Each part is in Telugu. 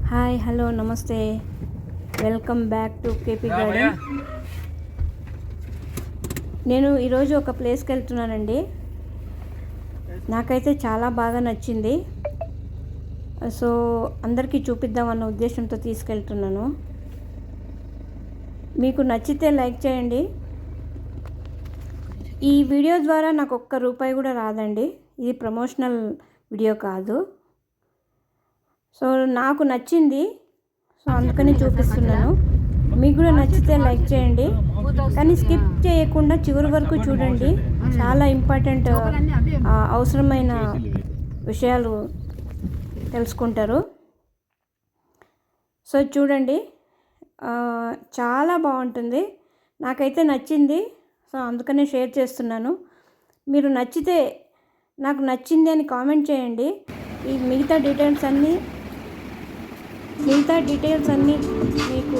హాయ్ హలో నమస్తే, welcome back to KP garden. నేను ఈరోజు ఒక ప్లేస్కి వెళ్తున్నానండి. నాకైతే చాలా బాగా నచ్చింది. సో అందరికీ చూపిద్దామన్న ఉద్దేశంతో తీసుకెళ్తున్నాను. మీకు నచ్చితే లైక్ చేయండి. ఈ వీడియో ద్వారా నాకు ఒక్క రూపాయి కూడా రాదండి. ఇది ప్రమోషనల్ వీడియో కాదు. సో నాకు నచ్చింది, సో అందుకని చూపిస్తున్నాను. మీకు కూడా నచ్చితే లైక్ చేయండి, కానీ స్కిప్ చేయకుండా చివరి వరకు చూడండి. చాలా ఇంపార్టెంట్ అవసరమైన విషయాలు తెలుసుకుంటారు. సో చూడండి, చాలా బాగుంటుంది. నాకైతే నచ్చింది, సో అందుకనే షేర్ చేస్తున్నాను. మీరు నచ్చితే నాకు నచ్చింది అని కామెంట్ చేయండి. ఈ మిగతా డీటెయిల్స్ అన్నీ మీకు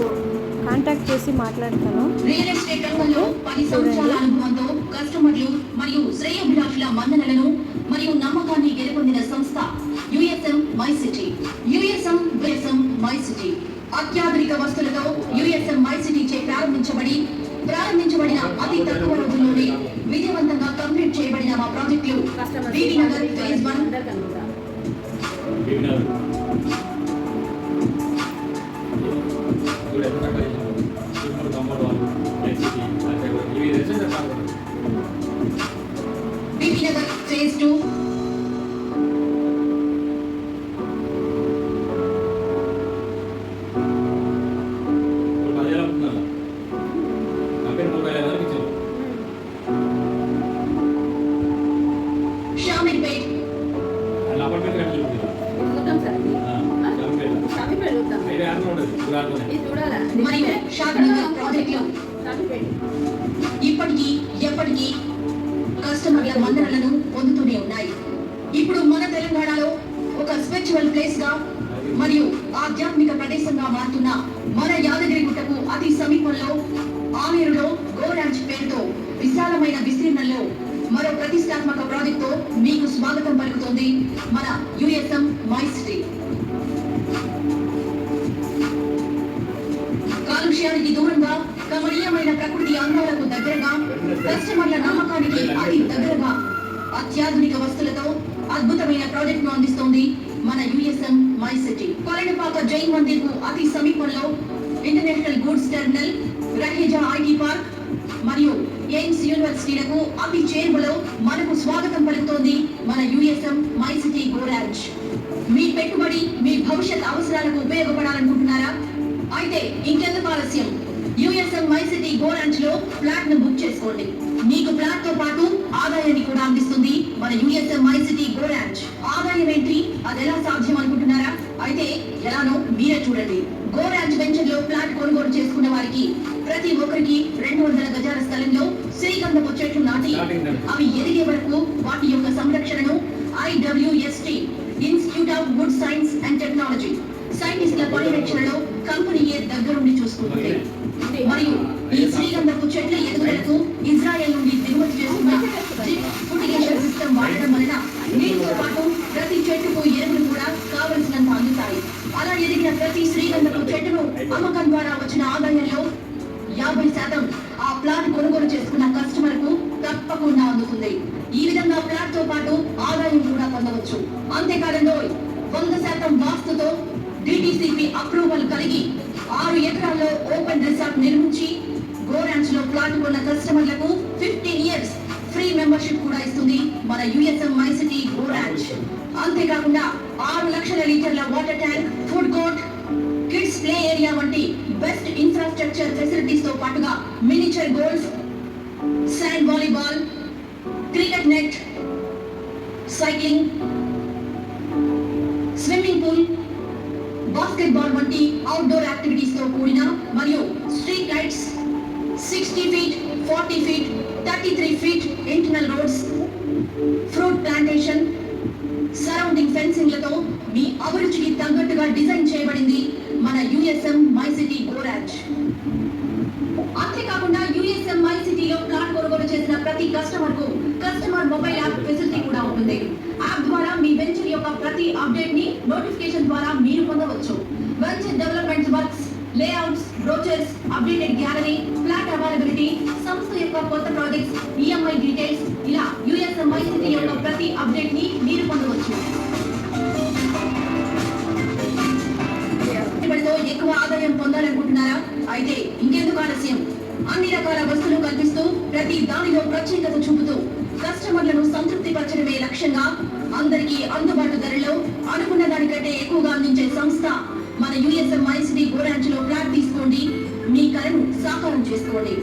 కాంటాక్ట్ చేసి మాట్లాడతాను. రియల్ ఎస్టేట్ రంగంలో 10 సంవత్సరాల అనుభవంతో కస్టమర్లు మరియు శ్రేయోభిలాషుల మన్ననలను మరియు నమ్మకాన్ని గెలుపొందిన సంస్థ USM my city. USM my city అత్యాధునిక వస్తువులతో యుఎస్ఎం మై సిటీ చే ప్రారంభించబడిన అతి తక్కువ రోజుల్లోనే విజయవంతంగా కంప్లీట్ చేయబడిన మా ప్రాజెక్టులు బీబీ నగర్ ఫేజ్ 2 షామీర్పేట్ మరియు షాద్నగర్ ప్రాజెక్టులు ఇప్పటికీ ఎప్పటికీ కస్టమర్ల మన్ననలను పొందుతూనే ఉన్నాయి. ఇప్పుడు మన తెలంగాణలో ఒక స్పిరిచువల్ ప్లేస్ గా మరియు ఆధ్యాత్మిక ప్రదేశంగా మారుతున్న మన యాదగిరిగుట్టకు అతి సమీపంలో ఆలేరులో గోరాంచ్ పేరుతో విశాలమైన విస్తీర్ణంలో మరో ప్రతిష్టాత్మక ప్రాజెక్టుతో మీకు స్వాగతం పలుకుతోంది మన యుఎస్ఎం మై సిటీ. కాలుష్యానికి దూరంగా, కమనీయమైన ప్రకృతి అందాలకు దగ్గరగా, కస్టమర్ల నమ్మకానికి అతి దగ్గరగా అత్యాధునిక వస్తువులతో అద్భుతమైన ప్రాజెక్ట్ ను అందిస్తోంది మన USM my city. కొలెనపాక Jain Mandir కు అతి సమీపంలో international goods terminal, Raheja IT park మరియు ఎయిమ్స్ యూనివర్సిటీలకు అతి చేరువలో మనకు స్వాగతం పలుకుతోంది మన యుఎస్ఎం మై సిటీ గోరాంచ్. మీ పెట్టుబడి మీ భవిష్యత్ అవసరాలకు ఉపయోగపడాలనుకుంటున్నారా? అయితే ఇంకెందుకు ఆలస్యం, యుఎస్ఎం మై సిటీ గోరాంచ్ లో ఫ్లాట్ ను బుక్ చేసుకోండి. మీకు ఫ్లాట్ తో పాటు ఆదాయాన్ని కూడా అందిస్తుంది మన యుఎస్ఎం మై సిటీ గోరాంచ్. ఆదాయం ఏంటి, అది ఎలా సాధ్యం అనుకుంటున్నారా? అయితే ఎలానో మీరే చూడండి. గోరాంచ్ వెంచర్ లో ఫ్లాట్ కొనుగోలు చేసుకున్న వారికి ప్రతి ఒక్కరికి 200 గజాల స్థలంలో శ్రీగంధపు చెట్లు నాటి అవి ఎదిగే వరకు వాటి యొక్క సంరక్షణను IWST institute of wood science and technology సైంటిస్టుల పర్యవేక్షణలో కంపెనీయే దగ్గరుండి చూసుకుంటుంది. మరియు ఈ శ్రీగంధపు చెట్ల ఎదుగుదలకు ఇజ్రాయెల్ నుండి దిగుమతి చేస్తున్న డ్రిప్ ఫుటిగేషన్ సిస్టమ్ వాడటం వలన నీటితో పాటు ప్రతి చెట్టుకు ఎరువులు కూడా కావలసినంత అందుతాయి. అలా ఎదిగిన ప్రతి శ్రీగంధపు చెట్టును అమ్మకం ద్వారా వచ్చిన ఆదాయంలో 50% ఆ ప్లాట్ కొనుగోలు చేసుకున్న కస్టమర్ కు తప్పకుండా అందుతుంది. ఈ విధంగా ప్లాట్ తో పాటు ఆదాయం కూడా పొందవచ్చు. అంతేకాదంలో 100% వాస్తుతో డిటిసిపి అప్రూవల్ కలిగి 6 ఎకరాల్లో ఓపెన్ రిసార్ట్ నిర్మించి గోరాంచ్ లో ప్లాట్ కొన్న కస్టమర్లకు 15 years ఫ్రీ మెంబర్షిప్ కూడా ఇస్తుంది మన యుఎస్ఎం మై సిటీ గోరాంచ్. అంతేకాకుండా 6 లక్షల లీటర్ల water tank, food court, kids play area వంటి బెస్ట్ ఇన్ఫ్రాస్ట్రక్చర్ ఫెసిలిటీస్ తో పాటుగా miniature golf, sand volleyball, cricket net, cycling, swimming pool, basketball వంటి అవుట్డోర్ యాక్టివిటీస్ తో కూడిన మరియు street lights, 60 feet, 40 feet, 33 feet internal roads, fruit plantation, surrounding ఫెన్సింగ్లతో మీ అభిరుచికి తగ్గట్టుగా డిజైన్ చేయబడింది మన యుఎస్ఎం మై సిటీ గోరాంచ్. అంతేకాకుండా యుఎస్ఎం మై సిటీలో ప్లాట్ కొనుగోలు చేసిన ప్రతి కస్టమర్ కు కస్టమర్ మొబైల్ యాప్ ఫెసిలిటీ కూడా ఉంటుంది. యాప్ ద్వారా మీ వెంచర్ యొక్క ప్రతి అప్డేట్ ని నోటిఫికేషన్ ద్వారా మీరు పొందవచ్చు. Layouts, brochures, updated gallery, flat availability, సంస్థ యొక్క కొత్త ప్రాజెక్ట్స్, ఈఎంఐ డీటెయిల్స్, ఇలా యుఎస్ఎంఐ సిటీ యొక్క ప్రతి అప్డేట్ ని మీరు పొందవచ్చు. పెట్టుబడితో ఎక్కువ ఆదాయం పొందాలనుకుంటున్నారా? అయితే ఇంకెందుకు ఆలస్యం? అన్ని రకాల వస్తువులు కల్పిస్తూ ప్రతి దానిలో ప్రత్యేకత చూపుతూ కస్టమర్లను సంతృప్తి పరచడమే లక్ష్యంగా అందరికీ అందుబాటు ధరలో అనుకున్న దానికంటే ఎక్కువగా అందించే సంస్థ మన యుఎస్ఎంఐ సిటీ బ్రాంచ్ లో ఫ్లాట్ తీసుకోండి, మీ కలను సాకారం చేసుకోండి.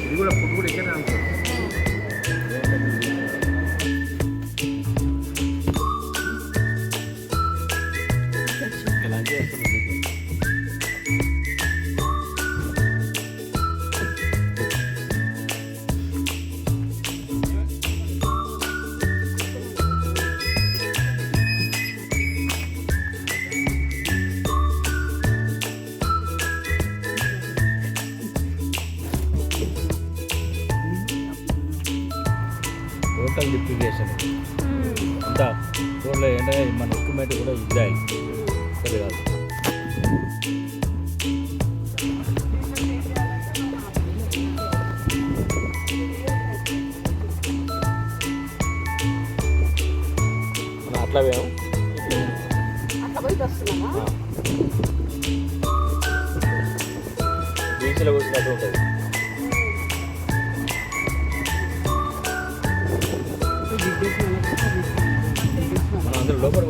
ఇది కూడా ఫుడ్ కూడా ఇక్కడ అనుకో. టోటల్ లిక్విడేషన్ అంతా రోడ్లో ఏంటంటే మన ఎక్విప్మెంట్ కూడా ఇద్దాయి సరే కాదు. మనం అట్లా వేయం బీచ్లో కూర్చున్నట్టు ఉంటుంది. మనం అందరూ లోపల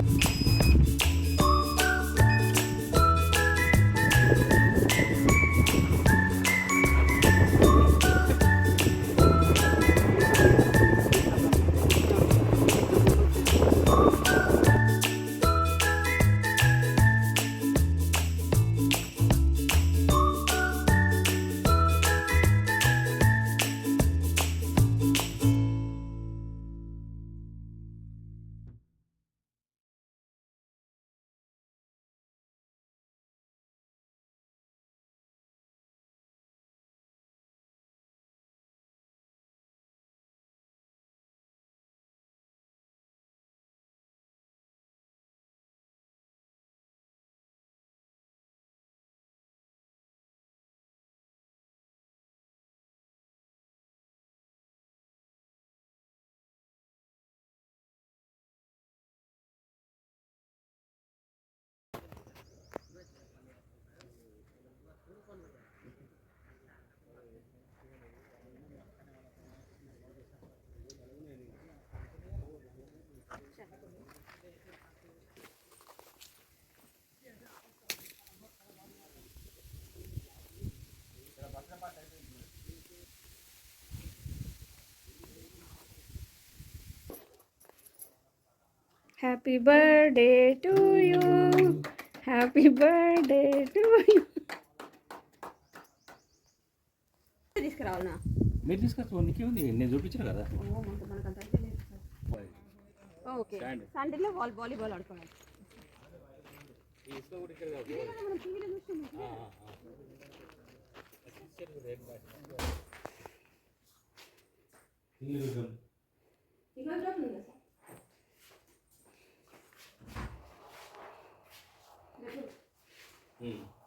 happy birthday to you, happy birthday to you. తీసుకురావాలనా? మీరు తీసుకొచ్చి నీకే ఉంది, నేను చూపించాను కదా. ఓకే, సండేలో వాలీబాల్ ఆడుకోవాలి.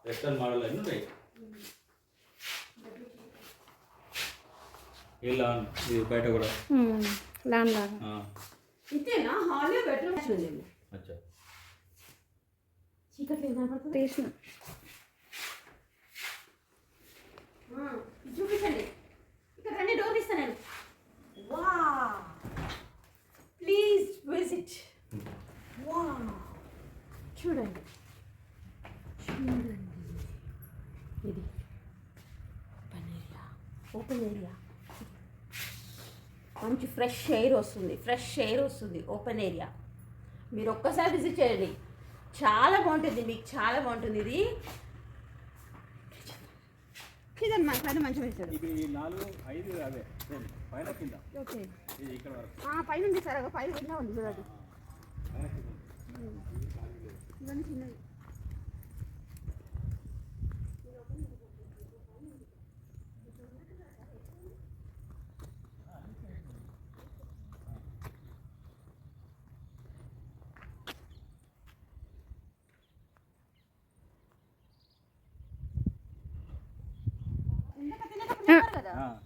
వెస్టర్న్ మోడల్ అన్నీ ఉంటాయి. ఇలా ఇది బయట కూడా లాన్ లాగా. ఇంతేనా? హాల్లో బెడ్రూమ్ ఉంది. అచ్చా చీకట్లో ఏం కనపడుతుంది? తీసిన చూపించండి. ఇక్కడ రండి, డోర్ తీస్తాను నేను. వా ప్లీజ్ విజిట్. వా చూడండి చూడండి, ఇది ఓపెన్ ఏరియా. మంచి ఫ్రెష్ ఎయిర్ వస్తుంది, ఓపెన్ ఏరియా. మీరు ఒక్కసారి విజిట్ చేయండి, చాలా బాగుంటుంది, మీకు చాలా బాగుంటుంది. ఇది ఇదమ్మా పైన మంచి వేసాడు. ఇది 4, 5 అవే పైన కింద. ఓకే, ఇది ఇక్కడ వరకు పైన ఉంది సార్, పైన కింద ఉంది చూడండి. ఇవన్నీ చిన్నది.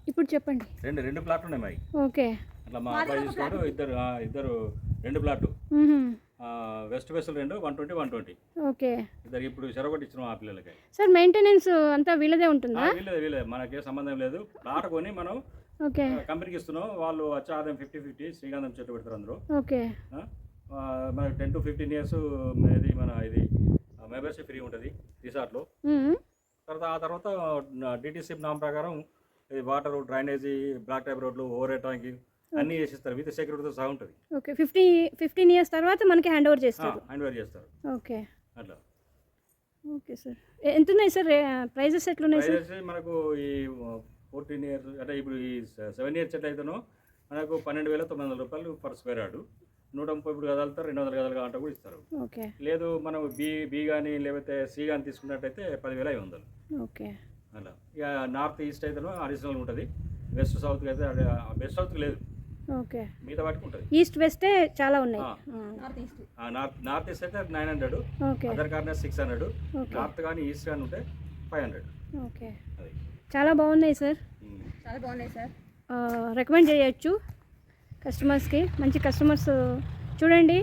ఇప్పుడు చెప్పండి. రెండు ప్లాట్లు ఉన్నాయి మరి. ఓకే, అట్లా మా అబ్బాయి తీసుకున్నాడు. ఇద్దరు 2 ప్లాట్లు. West west 2 120 120. ఓకే, ఇద్దరు ఇప్పుడు చెరొకటి ఇచ్చినాం ఆ పిల్లలకి. సార్ మెయింటెనెన్స్ అంతా వీళ్ళదే ఉంటుందా? వీళ్ళదే, మనకే సంబంధం లేదు. ప్లాట్ కొని మనం ఓకే కంపెనీకి ఇస్తున్నాం. వాళ్ళు వచ్చి ఆదాయం 50-50 శ్రీగంధం చెట్టు పెడతారు అందరూ. ఓకే, మనకి 10 to 15 years ఇది మెంబర్షిప్ ఫ్రీ ఉంటుంది రిసార్ట్లో. తర్వాత డిటిసి నామ్ ప్రకారం ఇది వాటర్, డ్రైనేజీ, బ్లాక్ టైప్ రోడ్లు, ఓవర్ హెడ్ ట్యాంక్ అన్నీ చేసిస్తారు. విత్ సెక్యూరిటీతో సహా ఉంటుంది. ఓకే, 15 years తర్వాత మనకి హ్యాండ్ ఓవర్ చేస్తారు. హ్యాండ్ ఓవర్ చేస్తారు. ఓకే అట్లా. ఓకే సార్, ఎంత ఉన్నాయి సార్ ప్రైజెస్ ఎట్లున్నాయి సార్? ప్రైజెస్ మనకు ఈ 14 years అంటే ఇప్పుడు ఈ 7 years చెట్లు అయితేనో మనకు 12,900 రూపాయలు పర్ స్క్వేర్ యార్డు. 130 గదాలతో 200 గదాలు కావాలంటే కూడా ఇస్తారు. ఓకే, లేదు మనం బి కానీ లేకపోతే సి కానీ తీసుకున్నట్టయితే 10,500. ఓకే, అలా. ఇక నార్త్ ఈస్ట్ అయితేనో అడిషనల్ ఉంటుంది. వెస్ట్ సౌత్కి అయితే వెస్ట్ సౌత్కి లేదు, ఓకే, మిగతా వాటికి ఉంటుంది. ఈస్ట్ వెస్టే చాలా ఉన్నాయి. నార్త్ ఈస్ట్ అయితే 900, okay, other corner 600, okay, north కానీ ఈస్ట్ కానీ ఉంటే 500. ఓకే, అది చాలా బాగున్నాయి సార్. చాలా బాగున్నాయి సార్, రికమెండ్ చేయొచ్చు కస్టమర్స్కి. మంచి కస్టమర్స్ చూడండి.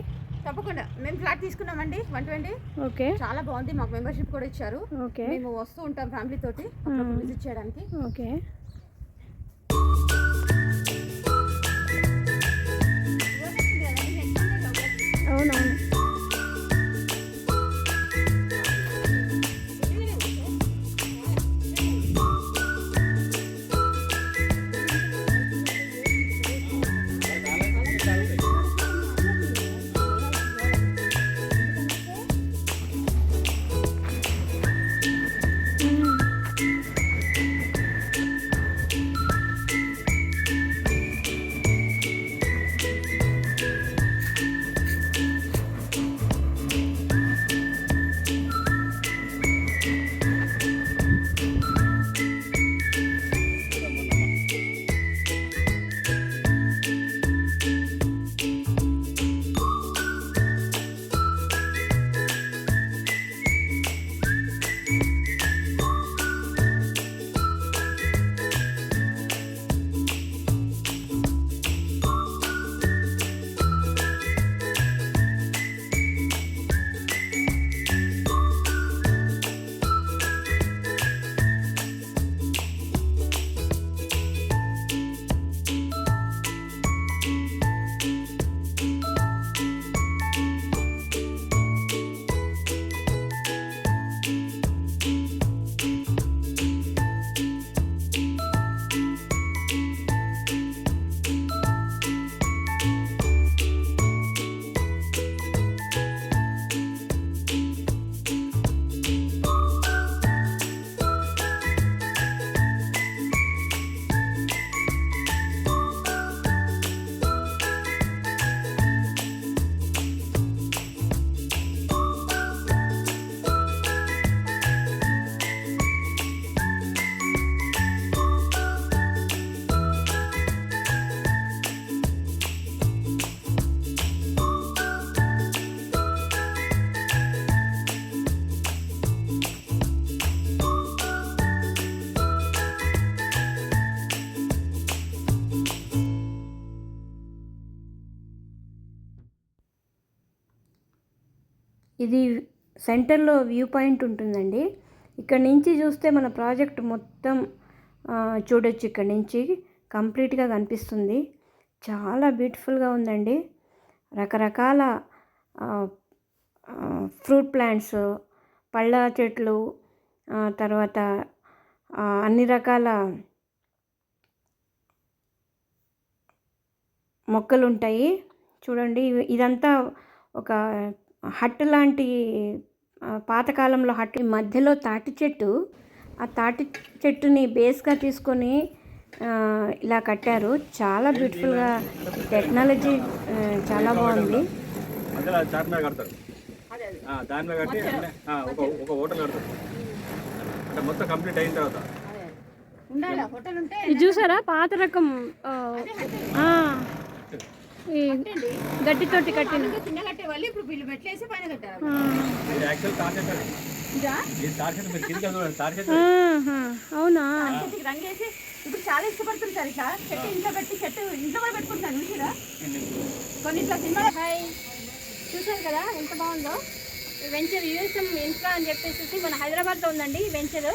తప్పకుండా. మేము ఫ్లాట్ తీసుకున్నామండి 120. ఓకే, చాలా బాగుంది, మాకు మెంబర్షిప్ కూడా ఇచ్చారు. ఓకే, మేము వస్తూ ఉంటాం ఫ్యామిలీ తోటి విజిట్ చేయడానికి. ఓకే, అవునవును. ఇది సెంటర్లో వ్యూ పాయింట్ ఉంటుందండి. ఇక్కడ నుంచి చూస్తే మన ప్రాజెక్ట్ మొత్తం చూడొచ్చు. ఇక్కడ నుంచి కంప్లీట్గా కనిపిస్తుంది. చాలా బ్యూటిఫుల్గా ఉందండి. రకరకాల ఫ్రూట్ ప్లాంట్స్, పళ్ళ చెట్లు, తర్వాత అన్ని రకాల మొక్కలు ఉంటాయి. చూడండి, ఇదంతా ఒక హట్ లాంటి పాతకాలంలో హట్. మధ్యలో తాటి చెట్టు, ఆ తాటి చెట్టుని బేస్గా తీసుకొని ఇలా కట్టారు. చాలా బ్యూటిఫుల్గా టెక్నాలజీ చాలా బాగుంది. మధ్యలో చార్మినార్ కడతారు, దాని మీద కట్టి ఒక హోటల్ కడతారు. అంటే మొత్తం కంప్లీట్ అయిన తర్వాత ఉండాలి హోటల్ ఉంటే. ఇది చూసారా, పాత రకం ఈ గడ్డితోటి కట్టిన. కింద కట్టే వాళ్ళు ఇప్పుడు వీళ్ళు మెట్లేసి పైన కట్టారు. ఇది యాక్చువల్ తార్ చెట్టు. ఇది తార్ చెట్టు, మీరు కింద చూడండి, తార్ చెట్టు. అవునా? చెట్టుకి రంగేసి ఇప్పుడు చాలా ఇష్టపడుతుంది సార్. ఇట్లా చెట్టు ఇంట్లో పెట్టి చెట్టు ఇంట్లో కూడా పెట్టుకుంటాను చూసిరా. కొన్ని ఇట్లా సినిమా. హాయ్, చూసారు కదా ఎంత బాగుందో ఈ వెంచర్. యూఎస్ఎం ఇన్ఫ్రా అని చెప్పేసి మన హైదరాబాద్లో ఉందండి ఈ వెంచర్.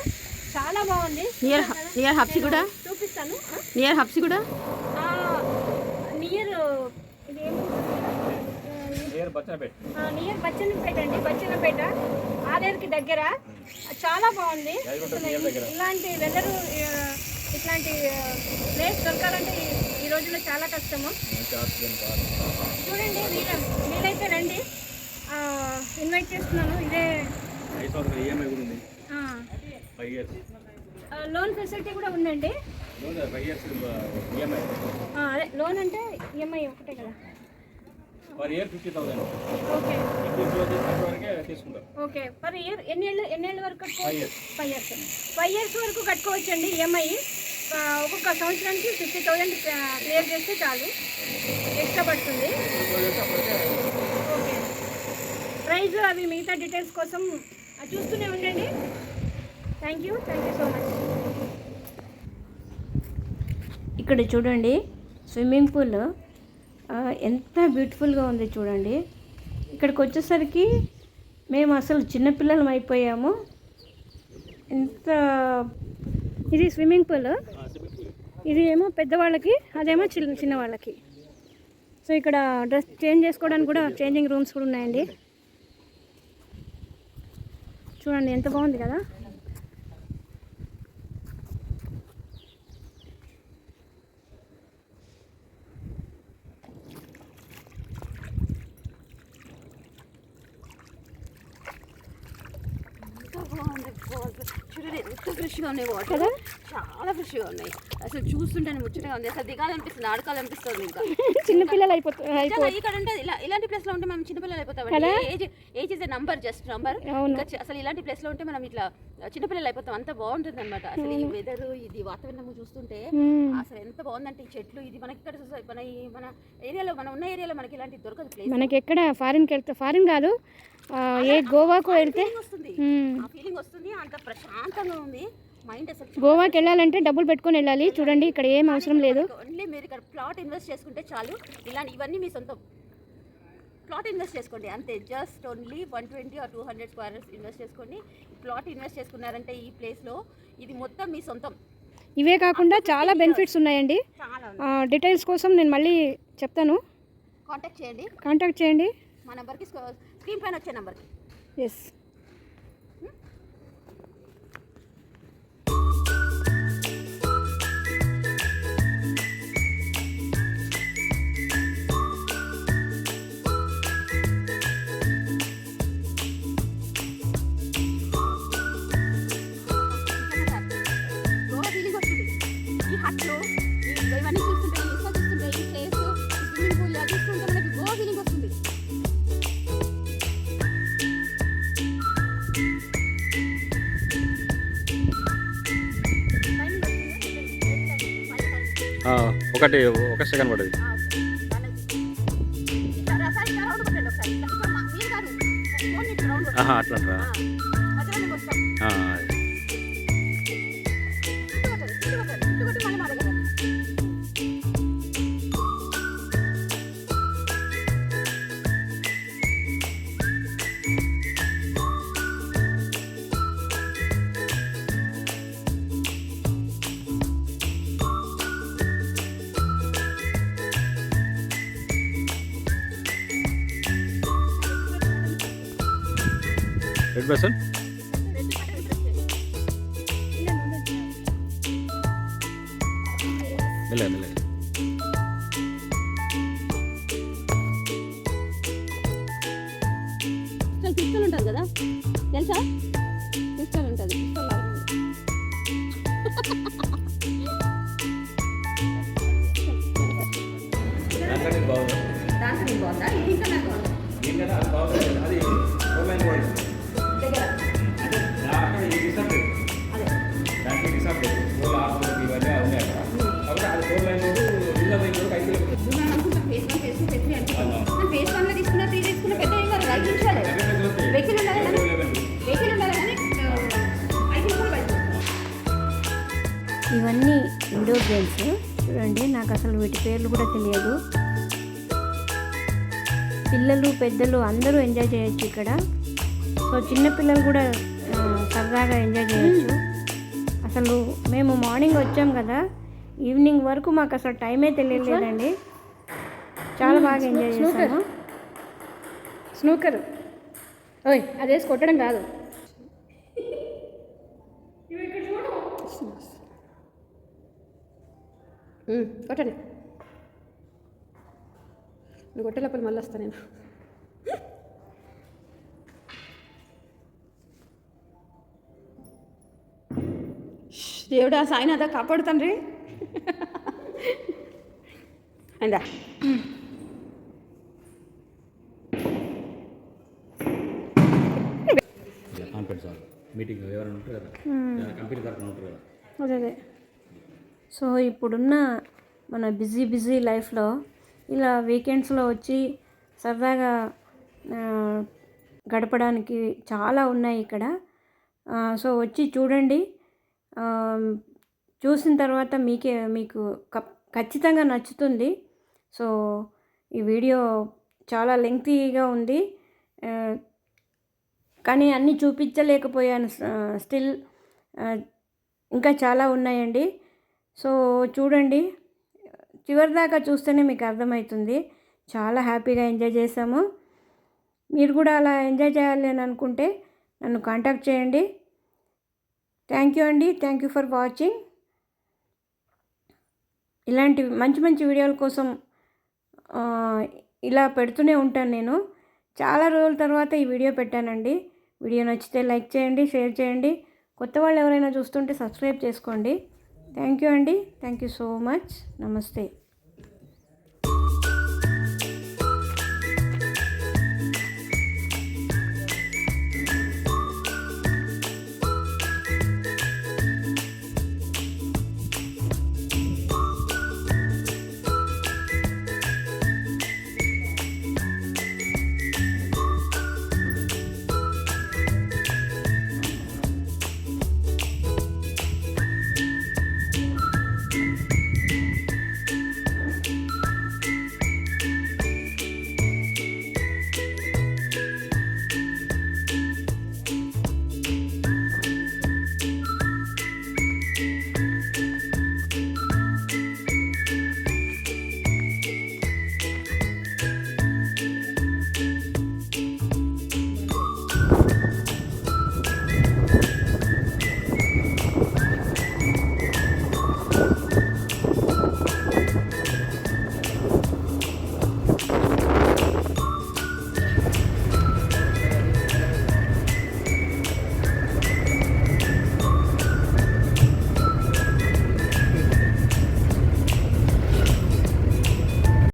చాలా బాగుంది. నియర్ హబ్సిగూడ చూపిస్తాను. Near Habsiguda, near near Bachannapet అండి. బచ్చన్నపేట ఆలేరుకి దగ్గర. చాలా బాగుంది. ఇలాంటి వెదరు, ఇట్లాంటి ప్లేస్ దొరకాలంటే ఈ రోజుల్లో చాలా కష్టము. చూడండి, వీలైతే రండి, ఇన్వైట్ చేస్తున్నాను. ఇదే లోన్ ఫెసిలిటీ కూడా ఉందండి. అదే లోన్ అంటే ఈఎంఐ ఒకటే కదా. Per year 50,000. ఓకే తీసుకుంటారు. ఓకే, పర్ ఇయర్ ఎన్నేళ్ళ వరకు కట్టుకోవచ్చు? 5 years. 5 years వరకు కట్టుకోవచ్చండి ఈఎంఐ. ఒక్కొక్క సంవత్సరానికి 50,000 క్లియర్ చేస్తే చాలు, ఎక్స్ట్రా పడుతుంది. ఓకే, ప్రైజ్ అవి మిగతా డీటెయిల్స్ కోసం చూస్తూనే ఉండండి. Thank you so much. ఇక్కడ చూడండి, స్విమ్మింగ్ పూల్ ఎంత బ్యూటిఫుల్గా ఉంది చూడండి. ఇక్కడికి వచ్చేసరికి మేము అసలు చిన్నపిల్లలం అయిపోయాము. ఎంత ఇది స్విమ్మింగ్ పూల్, ఇది ఏమో పెద్దవాళ్ళకి, అదేమో చిన్న వాళ్ళకి. సో ఇక్కడ డ్రెస్ చేంజ్ చేసుకోవడానికి కూడా చేంజింగ్ రూమ్స్ కూడా ఉన్నాయండి. చూడండి ఎంత బాగుంది కదా. చూడండి ఎంత ఫ్రెష్గా ఉన్నాయి వాటర్, చాలా ఫ్రెష్గా ఉన్నాయి. అసలు చూస్తుంటే ముచ్చటగా ఉంది. అసలు దిగాలనిపిస్తుంది, ఆడుకోవాలనిపిస్తుంది. ఇంకా చిన్నపిల్లలు అయిపోతారు ఇక్కడ అంటే ఇలాంటి ప్లేస్ లో ఉంటే మనం చిన్నపిల్లలు అయిపోతాం. Age is a number, just number. అసలు ఇలాంటి ప్లేస్ లో ఉంటే మనం ఇట్లా చిన్నపిల్లలు అయిపోతాం. అంత బాగుంటుంది అనమాట. అసలు ఈ వెదర్, ఇది వాతావరణం చూస్తుంటే అసలు ఎంత బాగుందంటే ఈ చెట్లు, ఇది మనకి ఇక్కడ మన ఏరియాలో, మనం ఉన్న ఏరియాలో మనకి ఇలాంటి దొరకదు ప్లేస్. మనకి ఎక్కడ ఫారిన్కి వెళ్తే, ఫారిన్ కాదు, ఏ గోవాకు వెళ్తే వస్తుంది, ఆ ఫీలింగ్ వస్తుంది. అంత ప్రశాంతంగా ఉంది మైండ్. అసలు గోవాకి వెళ్ళాలంటే డబ్బులు పెట్టుకొని వెళ్ళాలి. చూడండి ఇక్కడ ఏం అవసరం లేదు. ఓన్లీ మీరు ఇక్కడ ప్లాట్ ఇన్వెస్ట్ చేసుకుంటే చాలు. ఇవన్నీ మీ సొంతం. ప్లాట్ ఇన్వెస్ట్ చేసుకోండి అంతే. Just only 120 or 200 squares invest చేసుకోండి. ప్లాట్ ఇన్వెస్ట్ చేసుకున్నారంటే ఈ ప్లేస్లో ఇది మొత్తం మీ సొంతం. ఇవే కాకుండా చాలా బెనిఫిట్స్ ఉన్నాయండి. డీటెయిల్స్ కోసం నేను మళ్ళీ చెప్తాను. కాంటాక్ట్ చేయండి మా నెంబర్కి, స్క్రీన్ పైన వచ్చే నెంబర్కి. ఎస్. ఇవన్నీ చూస్తుంటే, చూస్తుంటే ఈ ప్లేస్, స్విమ్మింగ్ పూల్ చూస్తుంటే మనకి గోవా ఫీలింగ్ వస్తుంది. ఒక సెకండ్ పడుతుంది. అట్లా బేసన్ మెల్లగా మెల్లగా పిస్తల్ ఉంటుంది కదా తెలుసా పిస్తల్ ఉంటుంది పిస్తల్ దాంట్లో బాగుంది దాంట్లో నీకు బాగుందా ఇది ఇంకా నాకు బాగుంది ఏంటంటే అది బాగుంది అది రోమైన్ బాడీ దగ్గర అక్కడ ఇది డిసప్ లేదు అదే దాంట్లో డిసప్ లేదు ఫోర్ ఆర్స్ ఇవన్నీ ఉన్నాయి అక్కడ కాబట్టి అది four line road villa line road 5 కిలోమీటర్లు మనం అనుకుంటాం ఫేస్ 1 ఫేస్ 2 ఫేస్ 3 అనుకుంటాం ఫేస్ 1 లో తీసుకున్నా 3 తీసుకున్నా పెద్ద ఏం కాదు 5 నిమిషాలే వెహికల్ ఉండాలి కానీ వెహికల్ ఉండాలి కానీ 5 నిమిషాలు బయట ఇవన్నీ ఇండోర్ గేమ్స్ చూడండి. నాకు అసలు వీటి పేర్లు కూడా తెలియదు. పిల్లలు పెద్దలు అందరూ ఎంజాయ్ చేయొచ్చు ఇక్కడ. సో చిన్నపిల్లలు కూడా సరదాగా ఎంజాయ్ చేయొచ్చు. అసలు మేము మార్నింగ్ వచ్చాం కదా, ఈవినింగ్ వరకు మాకు అసలు టైమే తెలియలేదండి. చాలా బాగా ఎంజాయ్ చేశాము. స్నూకర్ ఓయ్ అదేసి కొట్టడం కాదు. కొట్టండి నువ్వు కొట్టే లోపల మళ్ళీ వస్తా నేను. దేవుడా సాయినాథ కాపాడుతాను రీ అందా కాన్ఫరెన్స్ హాల్ మీటింగ్ ఎవరైనా ఉంటారు కదా కంపెనీ తరఫున ఉంటారు కదా. అదే సో ఇప్పుడున్న మన బిజీ లైఫ్లో ఇలా వీకెండ్స్లో వచ్చి సరదాగా గడపడానికి చాలా ఉన్నాయి ఇక్కడ. సో వచ్చి చూడండి. చూసిన తర్వాత మీకు ఖచ్చితంగా నచ్చుతుంది. సో ఈ వీడియో చాలా లెంగ్తీగా ఉంది, కానీ అన్నీ చూపించలేకపోయాను. స్టిల్ ఇంకా చాలా ఉన్నాయండి. సో చూడండి, చివరిదాకా చూస్తేనే మీకు అర్థమవుతుంది. చాలా హ్యాపీగా ఎంజాయ్ చేసాము. మీరు కూడా అలా ఎంజాయ్ చేయాలి అని అనుకుంటే నన్ను కాంటాక్ట్ చేయండి. థ్యాంక్ యూ అండి. Thank you for watching. ఇలాంటి మంచి వీడియోల కోసం ఇలా పెడుతూనే ఉంటాను నేను. చాలా రోజుల తర్వాత ఈ వీడియో పెట్టానండి. వీడియో నచ్చితే లైక్ చేయండి, షేర్ చేయండి. కొత్త వాళ్ళు ఎవరైనా చూస్తుంటే సబ్స్క్రైబ్ చేసుకోండి. థ్యాంక్ యూ అండి. Thank you so much. నమస్తే.